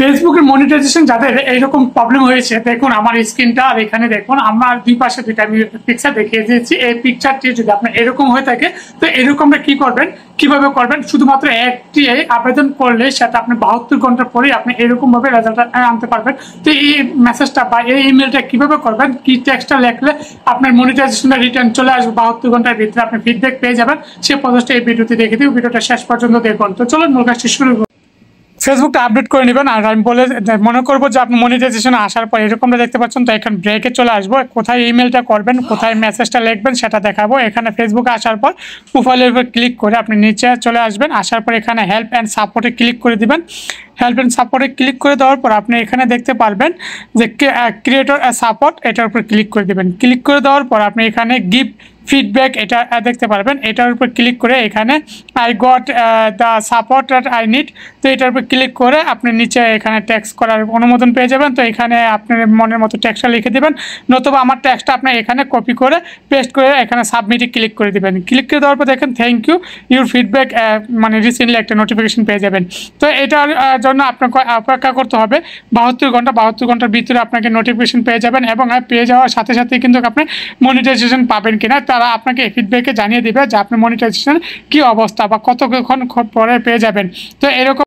ফেসবুকের মনিটাইজেশন যাদের এইরকম প্রবলেম হয়েছে, দেখুন আমার স্ক্রিনটা আর এখানে দেখুন আমার দুই পাশে দুইটা আমি পিকচার দেখিয়ে দিয়েছি। এই পিকচারটি যদি আপনার এরকম হয়ে থাকে তো এরকমটা কি করবেন, কিভাবে করবেন, শুধুমাত্র একটি আবেদন করলে সেটা আপনি 72 ঘন্টা পরে আপনি এরকম ভাবে রেজাল্ট আনতে পারবেন। তো এই মেসেজটা বা এই ইমেলটা কিভাবে করবেন, কি টেক্সটটা লিখলে আপনার মনিটাইজেশনটা রিটার্ন চলে আসবে 72 ঘন্টার ভিতরে আপনি ফিডব্যাক পেয়ে যাবেন, সেই প্রসেসটা এই ভিডিওতে দেখে দিই। ভিডিওটা শেষ পর্যন্ত দেখুন। তো চলুন মূল কাজটি শুরু করুন। ফেসবুকটা আপডেট করে নেবেন। আর আমি বলে মনে করবো যে আপনি মনিটাইজেশনে আসার পর এরকমটা দেখতে পাচ্ছেন। তো এখন ব্রেকে চলে আসবো, কোথায় ইমেলটা করবেন, কোথায় মেসেজটা লিখবেন সেটা দেখাবো। এখানে ফেসবুকে আসার পর প্রোফাইলের উপর ক্লিক করে আপনি নিচে চলে আসবেন। আসার পর এখানে হেল্প অ্যান্ড সাপোর্টে ক্লিক করে দিবেন। হেল্প অ্যান্ড সাপোর্টে ক্লিক করে দেওয়ার পর আপনি এখানে দেখতে পারবেন যে ক্রিয়েটর সাপোর্ট, এটার উপর ক্লিক করে দেবেন। ক্লিক করে দেওয়ার পর আপনি এখানে গিভ ফিডব্যাক এটা দেখতে পারবেন। এটার উপর ক্লিক করে এখানে I got the support that I need, তো এটার উপর ক্লিক করে আপনি নিচে এখানে টেক্সট করার অনুমোদন পেয়ে যাবেন। তো এখানে আপনার মনের মতো টেক্সটটা লিখে দেবেন, নতুবা আমার টেক্সটটা আপনি এখানে কপি করে পেস্ট করে এখানে সাবমিটে ক্লিক করে দেবেন। ক্লিক করে দেওয়ার পর দেখেন থ্যাংক ইউ ইউর ফিডব্যাক, মানে রিসেন্টলি একটা নোটিফিকেশন পেয়ে যাবেন। তো এটার জন্য আপনাকে অপেক্ষা করতে হবে 72 ঘন্টার ভিতরে আপনাকে নোটিফিকেশন পেয়ে যাবেন। এবং পেয়ে যাওয়ার সাথে সাথে কিন্তু আপনি মনিটাইজেশন পাবেন কিনা তারা আপনাকে ফিডব্যাকে জানিয়ে দেবে যে আপনার মনিটাইজেশন কি অবস্থা বা কতক্ষণ পরে পেয়ে যাবেন। তো এরকম